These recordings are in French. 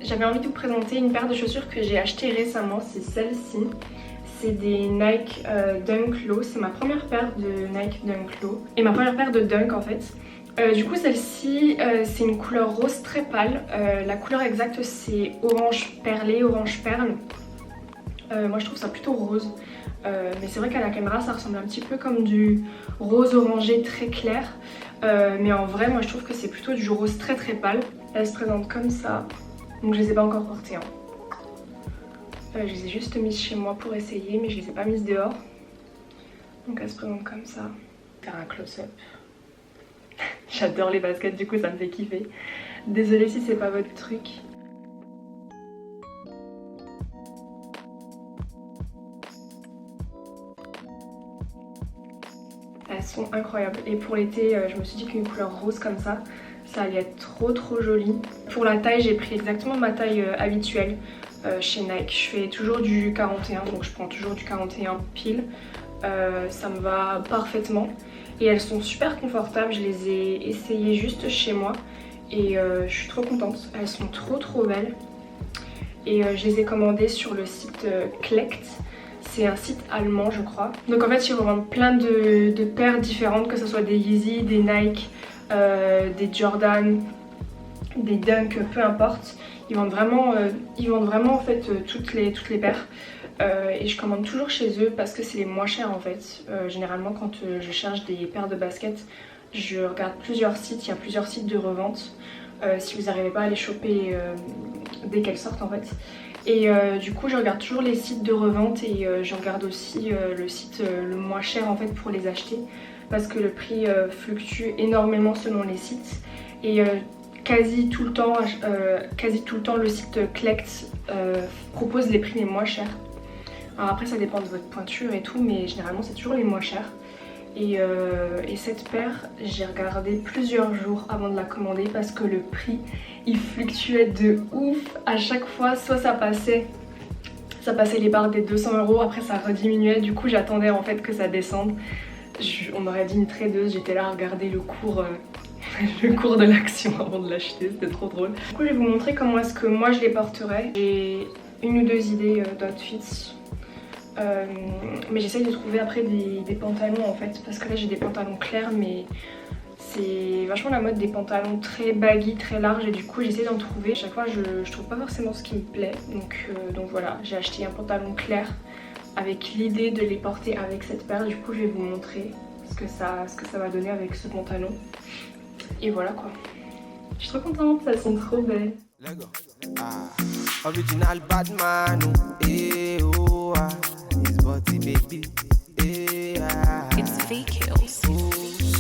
J'avais envie de vous présenter une paire de chaussures que j'ai achetée récemment, c'est celle-ci. C'est des Nike Dunk Low, c'est ma première paire de Nike Dunk Low et ma première paire de Dunk en fait. Du coup celle-ci c'est une couleur rose très pâle, la couleur exacte c'est orange perlé, orange perle. Moi je trouve ça plutôt rose, mais c'est vrai qu'à la caméra ça ressemble un petit peu comme du rose orangé très clair, mais en vrai moi je trouve que c'est plutôt du rose très très pâle. Elle se présente comme ça, donc je les ai pas encore portées hein. Je les ai juste mises chez moi pour essayer, mais je les ai pas mises dehors. Donc elle se présente comme ça. Faire un close-up. J'adore les baskets, du coup ça me fait kiffer. Désolée si c'est pas votre truc. Elles sont incroyables. Et pour l'été, je me suis dit qu'une couleur rose comme ça allait être trop joli. Pour la taille, j'ai pris exactement ma taille habituelle. Chez Nike, je fais toujours du 41, donc je prends toujours du 41 pile, ça me va parfaitement et elles sont super confortables. Je les ai essayées juste chez moi et je suis trop contente, elles sont trop belles et je les ai commandées sur le site Klekt. C'est un site allemand je crois. Donc en fait ils revendent plein de paires différentes, que ce soit des Yeezy, des Nike, des Jordan, des Dunk, peu importe. Ils vendent vraiment en fait toutes les paires et je commande toujours chez eux parce que c'est les moins chers en fait. Généralement quand je cherche des paires de baskets, je regarde plusieurs sites, il y a plusieurs sites de revente si vous n'arrivez pas à les choper dès qu'elles sortent en fait. Et du coup je regarde toujours les sites de revente et je regarde aussi le site le moins cher en fait pour les acheter parce que le prix fluctue énormément selon les sites et quasi tout le temps le site Klekt propose les prix les moins chers. Alors après ça dépend de votre pointure et tout, mais généralement c'est toujours les moins chers. Et cette paire, j'ai regardé plusieurs jours avant de la commander parce que le prix il fluctuait de ouf à chaque fois. Soit ça passait les barres des 200 €, après ça rediminuait, du coup j'attendais en fait que ça descende. On aurait dit une tradeuse, j'étais là à regarder le cours de l'action avant de l'acheter, c'était trop drôle. Du coup je vais vous montrer comment est-ce que moi je les porterai. J'ai une ou deux idées d'outfits, mais j'essaye de trouver après des pantalons en fait, parce que là j'ai des pantalons clairs mais c'est vachement la mode des pantalons très baggy, très larges, et du coup j'essaie d'en trouver. À chaque fois je trouve pas forcément ce qui me plaît, donc voilà, j'ai acheté un pantalon clair avec l'idée de les porter avec cette paire. Du coup je vais vous montrer ce que ça va donner avec ce pantalon. Et voilà quoi. Je suis trop contente, elles sont trop belles. Original bad man, oh, his body baby, It's V-Kills.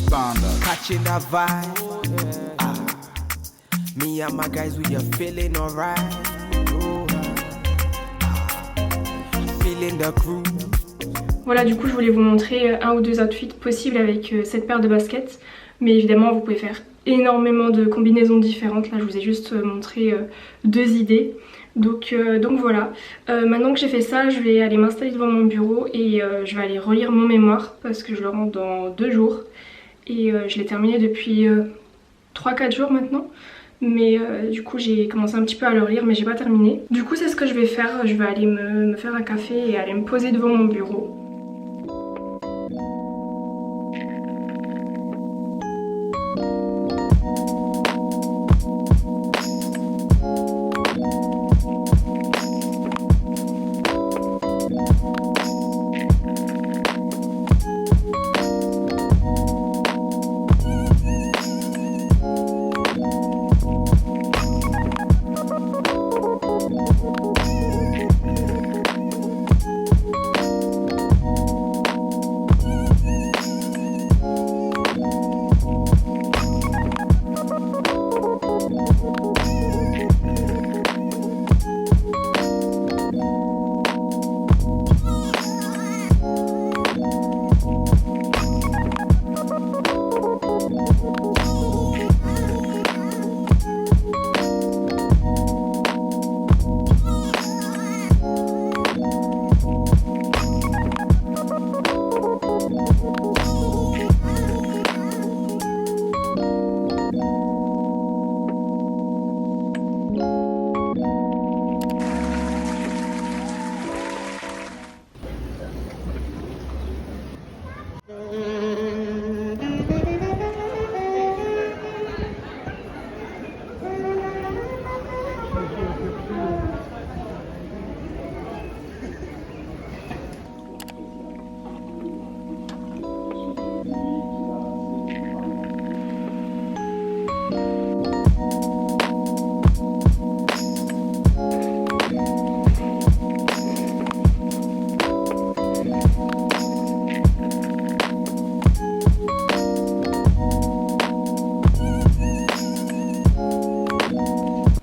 Standard. Catching that vibe, me and my guys we are feeling alright, feeling the groove. Voilà, du coup je voulais vous montrer un ou deux outfits possibles avec cette paire de baskets. Mais évidemment vous pouvez faire énormément de combinaisons différentes. Là je vous ai juste montré deux idées. Donc voilà, maintenant que j'ai fait ça, je vais aller m'installer devant mon bureau et je vais aller relire mon mémoire parce que je le rends dans 2 jours. Et je l'ai terminé depuis 3-4 jours maintenant. Mais du coup j'ai commencé un petit peu à le relire mais j'ai pas terminé. Du coup c'est ce que je vais faire, je vais aller me faire un café et aller me poser devant mon bureau.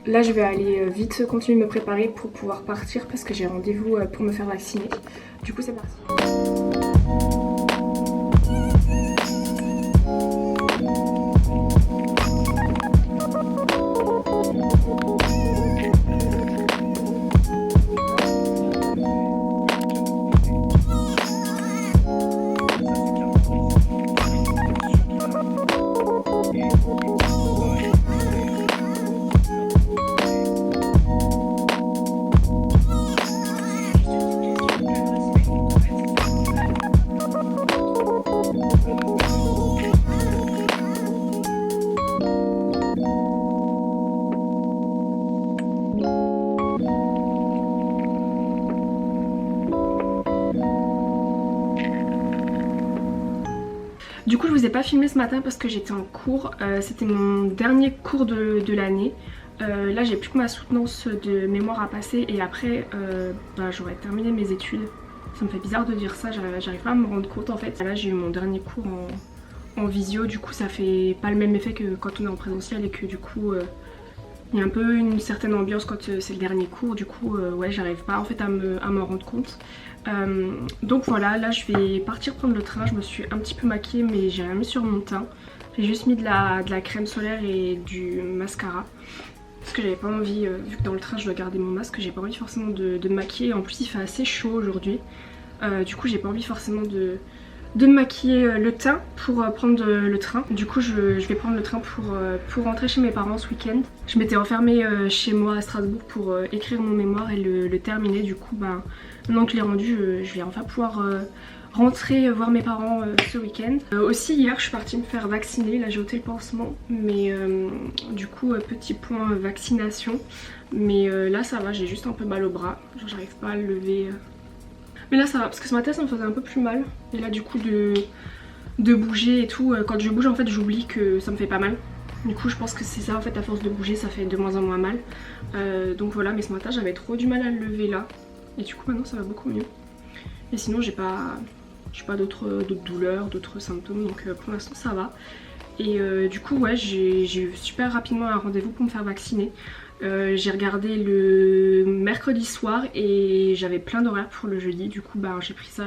Là je vais aller vite continuer de me préparer pour pouvoir partir parce que j'ai rendez-vous pour me faire vacciner. Du coup c'est parti. Du coup je vous ai pas filmé ce matin parce que j'étais en cours, c'était mon dernier cours de l'année. Là j'ai plus que ma soutenance de mémoire à passer et après j'aurais terminé mes études. Ça me fait bizarre de dire ça, j'arrive pas à me rendre compte en fait. Là j'ai eu mon dernier cours en visio, du coup ça fait pas le même effet que quand on est en présentiel et que du coup il y a un peu une certaine ambiance quand c'est le dernier cours. Du coup ouais j'arrive pas en fait à m'en rendre compte. Donc voilà, là je vais partir prendre le train. Je me suis un petit peu maquillée mais j'ai rien mis sur mon teint. J'ai juste mis de la crème solaire et du mascara parce que j'avais pas envie, vu que dans le train je dois garder mon masque, j'ai pas envie forcément de me maquiller. En plus il fait assez chaud aujourd'hui, du coup j'ai pas envie forcément de me maquiller le teint pour prendre le train. Du coup je vais prendre le train pour rentrer chez mes parents ce week-end. Je m'étais enfermée chez moi à Strasbourg pour écrire mon mémoire et le terminer. Du coup maintenant que je l'ai rendu, je vais enfin pouvoir rentrer voir mes parents ce week-end. Aussi hier je suis partie me faire vacciner, là j'ai ôté le pansement, mais du coup petit point vaccination. Mais là ça va, j'ai juste un peu mal au bras, genre j'arrive pas à le lever. Mais là ça va parce que ce matin ça me faisait un peu plus mal. Et là du coup de bouger et tout, quand je bouge en fait j'oublie que ça me fait pas mal. Du coup je pense que c'est ça en fait, à force de bouger ça fait de moins en moins mal. Donc voilà, mais ce matin j'avais trop du mal à le lever là. Et du coup maintenant ça va beaucoup mieux. Et sinon j'ai pas d'autres douleurs, d'autres symptômes, donc pour l'instant ça va. Et du coup ouais j'ai eu super rapidement un rendez-vous pour me faire vacciner. J'ai regardé le mercredi soir et j'avais plein d'horaires pour le jeudi. Du coup j'ai pris ça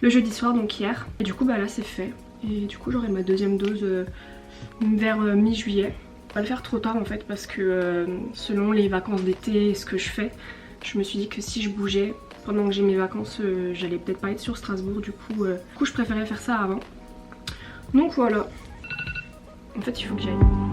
le jeudi soir, donc hier. Et du coup bah là c'est fait. Et du coup j'aurai ma deuxième dose vers mi-juillet. Je vais pas le faire trop tard en fait parce que selon les vacances d'été et ce que je fais, je me suis dit que si je bougeais pendant que j'ai mes vacances, j'allais peut-être pas être sur Strasbourg. Du coup je préférais faire ça avant. Donc voilà. En fait il faut que j'aille.